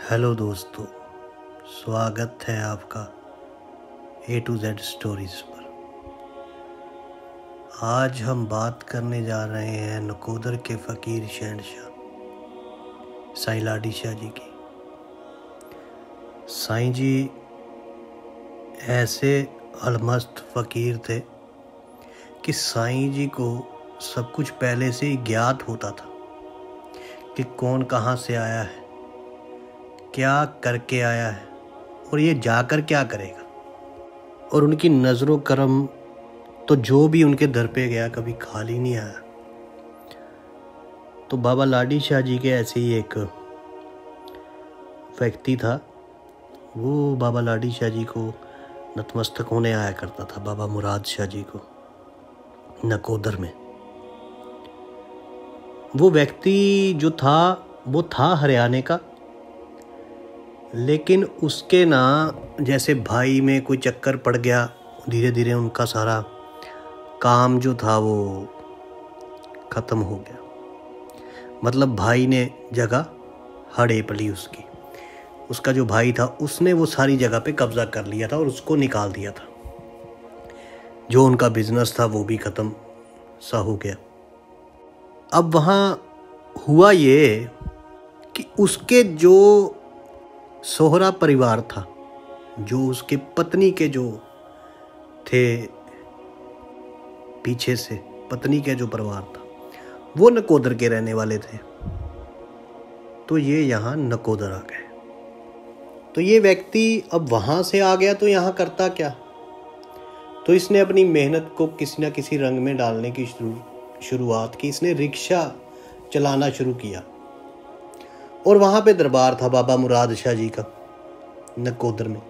Hello दोस्तों, स्वागत है आपका A to Z स्टोरीज पर। आज हम बात करने जा रहे हैं नकोदर के फ़कीर शहंशाह साईं लाडी शाह जी की। साईं जी ऐसे अलमस्त फ़कीर थे कि साईं जी को सब कुछ पहले से ही ज्ञात होता था कि कौन कहाँ से आया है, क्या करके आया है और ये जाकर क्या करेगा। और उनकी नज़रों करम तो जो भी उनके दर पे गया कभी खाली नहीं आया। तो बाबा लाडी शाह जी के ऐसे ही एक व्यक्ति था, वो बाबा लाडी शाह जी को नतमस्तक होने आया करता था, बाबा मुराद शाह जी को नकोदर में। वो व्यक्ति जो था वो था हरियाणा का, लेकिन उसके ना जैसे भाई में कोई चक्कर पड़ गया, धीरे धीरे उनका सारा काम जो था वो ख़त्म हो गया। मतलब भाई ने जगह हड़प ली उसकी। उसका जो भाई था उसने वो सारी जगह पे कब्ज़ा कर लिया था और उसको निकाल दिया था। जो उनका बिजनेस था वो भी ख़त्म सा हो गया। अब वहाँ हुआ ये कि उसके जो सोहरा परिवार था, जो उसके पत्नी के जो थे पीछे से, पत्नी के जो परिवार था वो नकोदर के रहने वाले थे। तो ये यहाँ नकोदर आ गए। तो ये व्यक्ति अब वहाँ से आ गया तो यहाँ करता क्या। तो इसने अपनी मेहनत को किसी न किसी रंग में डालने की शुरुआत की। इसने रिक्शा चलाना शुरू किया और वहाँ पे दरबार था बाबा मुराद शाह जी का नकोदर में।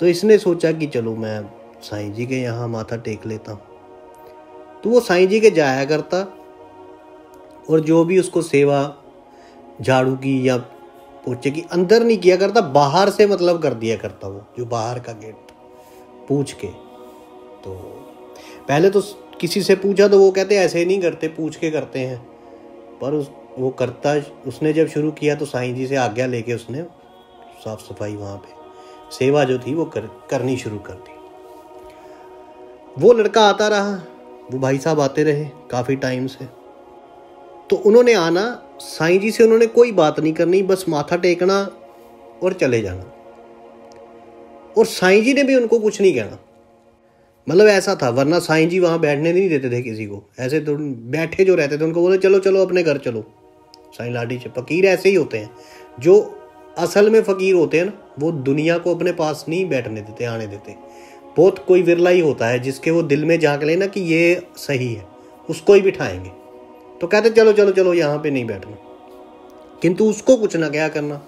तो इसने सोचा कि चलो मैं साईं जी के यहाँ माथा टेक लेता हूँ। तो वो साईं जी के जाया करता और जो भी उसको सेवा झाड़ू की या पोछे की अंदर नहीं किया करता, बाहर से मतलब कर दिया करता। वो जो बाहर का गेट पूछ के, तो पहले तो किसी से पूछा तो वो कहते ऐसे नहीं करते, पूछ के करते हैं। पर वो करता, उसने जब शुरू किया तो साईं जी से आज्ञा लेके उसने साफ सफाई वहाँ पे सेवा जो थी वो करनी शुरू कर दी। वो लड़का आता रहा, वो भाई साहब आते रहे काफ़ी टाइम से। तो उन्होंने आना, साईं जी से उन्होंने कोई बात नहीं करनी, बस माथा टेकना और चले जाना। और साईं जी ने भी उनको कुछ नहीं कहना। मतलब ऐसा था, वरना साईं जी वहाँ बैठने नहीं देते थे किसी को। ऐसे तो बैठे जो रहते थे उनको बोले चलो चलो अपने घर चलो। साईं लाडी शाह फ़कीर ऐसे ही होते हैं। जो असल में फ़कीर होते हैं ना, वो दुनिया को अपने पास नहीं बैठने देते, आने देते। बहुत कोई विरला ही होता है जिसके वो दिल में झांक लेना कि ये सही है, उसको ही बिठाएंगे। तो कहते चलो चलो चलो यहाँ पे नहीं बैठना, किंतु उसको कुछ ना क्या करना।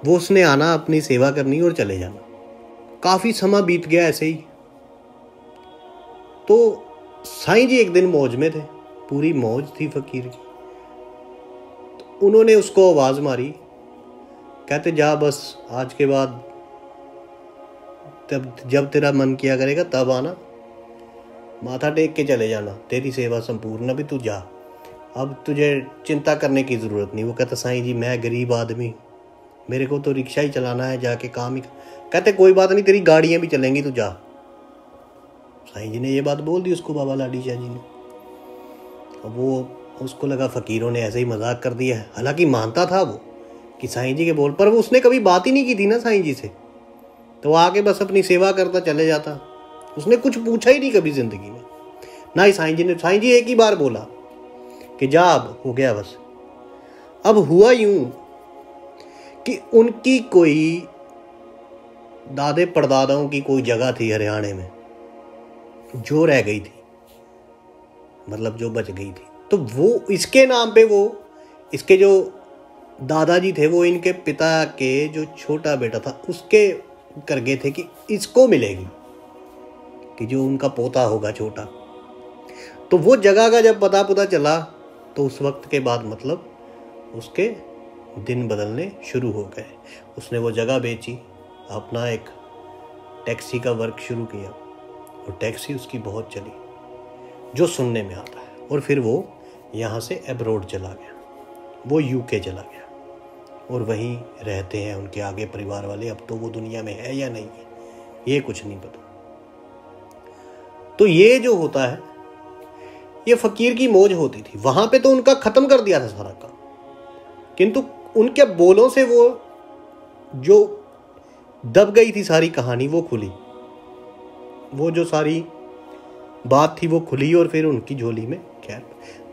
वो उसने आना, अपनी सेवा करनी और चले जाना। काफ़ी समय बीत गया ऐसे ही। तो साईं जी एक दिन मौज में थे, पूरी मौज थी फ़कीर की। तो उन्होंने उसको आवाज़ मारी, कहते जा बस आज के बाद तब जब तेरा मन किया करेगा तब आना, माथा टेक के चले जाना, तेरी सेवा संपूर्ण, अभी तू जा, अब तुझे चिंता करने की ज़रूरत नहीं। वो कहता साईं जी मैं गरीब आदमी, मेरे को तो रिक्शा ही चलाना है, जाके काम ही। कहते कोई बात नहीं, तेरी गाड़ियाँ भी चलेंगी, तू जा। साईं जी ने ये बात बोल दी उसको, बाबा लाडी शाह जी ने। अब वो उसको लगा फ़कीरों ने ऐसे ही मजाक कर दिया है। हालांकि मानता था वो कि साईं जी के बोल पर, वो उसने कभी बात ही नहीं की थी ना साईं जी से। तो आके बस अपनी सेवा करता चले जाता। उसने कुछ पूछा ही नहीं कभी ज़िंदगी में, ना ही साईं जी ने। साईं जी एक ही बार बोला कि जा, अब हो गया बस। अब हुआ यूं कि उनकी कोई दादे परदादाओं की कोई जगह थी हरियाणा में जो रह गई थी, मतलब जो बच गई थी। तो वो इसके नाम पे, वो इसके जो दादाजी थे वो इनके पिता के जो छोटा बेटा था उसके कर गए थे कि इसको मिलेगी, कि जो उनका पोता होगा छोटा। तो वो जगह का जब पता चला तो उस वक्त के बाद मतलब उसके दिन बदलने शुरू हो गए। उसने वो जगह बेची, अपना एक टैक्सी का वर्क शुरू किया और टैक्सी उसकी बहुत चली, जो सुनने में आता है। और फिर वो यहाँ से अब्रॉड चला गया, वो यूके चला गया। और वहीं रहते हैं उनके आगे परिवार वाले। अब तो वो दुनिया में है या नहीं है ये कुछ नहीं पता। तो ये जो होता है ये फकीर की मौज होती थी। वहां पे तो उनका खत्म कर दिया था सारा काम, किंतु उनके बोलों से वो जो दब गई थी सारी कहानी वो खुली, वो जो सारी बात थी वो खुली और फिर उनकी झोली में। खैर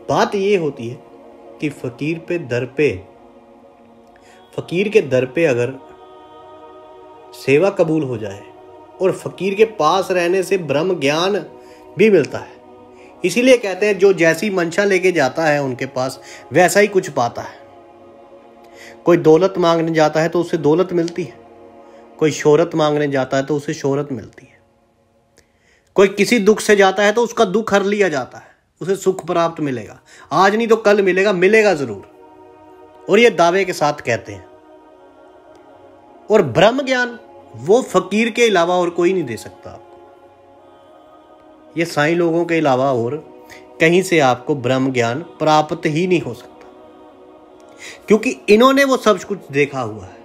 बात ये होती है कि फकीर के दर पे अगर सेवा कबूल हो जाए और फकीर के पास रहने से ब्रह्म ज्ञान भी मिलता है। इसीलिए कहते हैं जो जैसी मंशा लेके जाता है उनके पास वैसा ही कुछ पाता है। कोई दौलत मांगने जाता है तो उसे दौलत मिलती है, कोई शोहरत मांगने जाता है तो उसे शोहरत मिलती है, कोई किसी दुख से जाता है तो उसका दुख हर लिया जाता है, उसे सुख प्राप्त मिलेगा। आज नहीं तो कल मिलेगा, मिलेगा जरूर। और ये दावे के साथ कहते हैं। और ब्रह्म ज्ञान वो फकीर के अलावा और कोई नहीं दे सकता आपको। ये साईं लोगों के अलावा और कहीं से आपको ब्रह्म ज्ञान प्राप्त ही नहीं हो सकता, क्योंकि इन्होंने वो सब कुछ देखा हुआ है।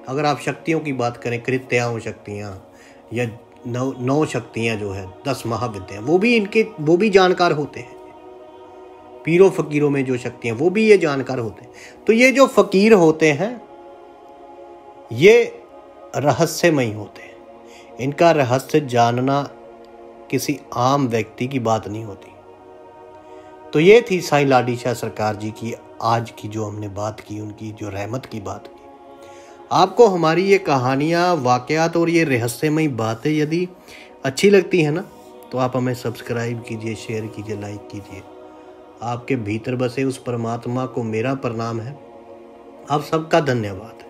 अगर आप शक्तियों की बात करें, कृत्याओं शक्तियां या नौ शक्तियां जो है 10 महाविद्या, वो भी जानकार होते हैं। पीरों फकीरों में जो शक्तियां वो भी ये जानकार होते हैं। तो ये जो फकीर होते हैं ये रहस्यमयी होते हैं। इनका रहस्य जानना किसी आम व्यक्ति की बात नहीं होती। तो ये थी साईं लाडी शाह सरकार जी की आज की जो हमने बात की, उनकी जो रहमत की बात की। आपको हमारी ये कहानियाँ, वाक़यात और ये रहस्यमयी बातें यदि अच्छी लगती हैं ना, तो आप हमें सब्सक्राइब कीजिए, शेयर कीजिए, लाइक कीजिए। आपके भीतर बसे उस परमात्मा को मेरा प्रणाम है। आप सबका धन्यवाद।